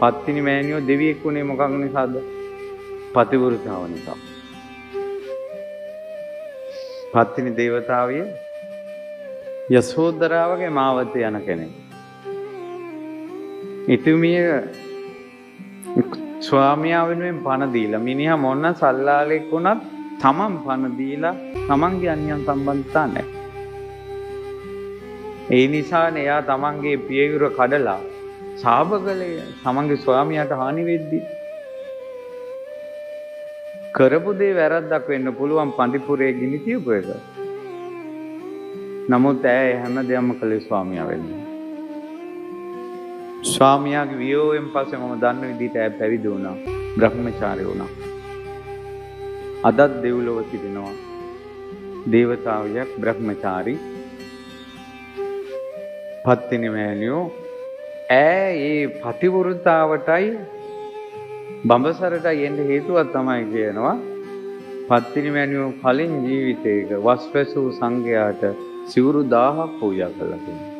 පත්තිනි මෑණියෝ දෙවියෙක් වුණේ මොකක් නිසාද? පතිවෘතාව නිසා. පත්තිනි දේවතාවිය යසෝදරාවගේ මාවතේ යන කෙනෙක්. ඉතුමිය ස්වාමියා වෙනුවෙන් පණ දීලා මිනිහා මොන සල්ලාලෙක් වුණත් තමන් පණ දීලා තමන්ගේ අන්‍යයන් සම්බන්ධතා නැහැ. ඒ නිසානේ එයා තමන්ගේ පියවර කඩලා ශාපකලේ තමන්ගේ ස්වාමියාට හානි වෙද්දී කරපු දේ වැරද්දක් වෙන්න පුළුවන් පඬිපුරේ ගිනි තියපු එක. නමුත් ඇය හැම දෙයක්ම කළේ ස්වාමියා වෙනුවෙන්. ස්වාමියාගේ වියෝවෙන් පස්සේ මම දන්න විදිහට ඇය පැවිදි වුණා. බ්‍රහ්මචාරී වුණා. අදත් දෙව්ලොව සිටිනවා දේවතාවියක් බ්‍රහ්මචාරී පත්තිනි මෑණියෝ. ඇය ඒ පතිවෘතාවටයි බඹසරටයි එන්න හේතුවක් තමයි කියනවා පත්තිනි මෑණියෝ කලින් ජීවිතයක වස්වැසූ සංඝයාට සිවුරු 1000ක් පූජා කළා කියලා.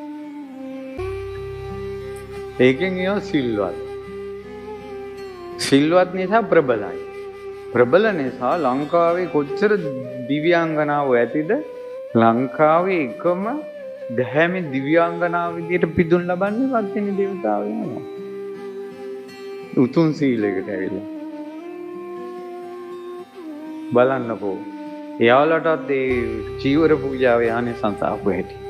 ඒකෙන් එයා සිල්වත්. සිල්වත් නිසා ප්‍රබලයි. ප්‍රබල නිසා ලංකාවේ කොච්චර දිව්‍යාංගනාවෝ ඇතිද? ලංකාවේ එකම දැහැමි දිව්‍යාංගනාව විදියට පිදුම් ලබන්නේ පත්තිනි දේවතාවය නම. උතුම් සීලයකට ඇවිල්ලා. බලන්නකෝ. එයාලටත් ඒ චීවර පූජාවේ ආනිසංස ආපු හැටි.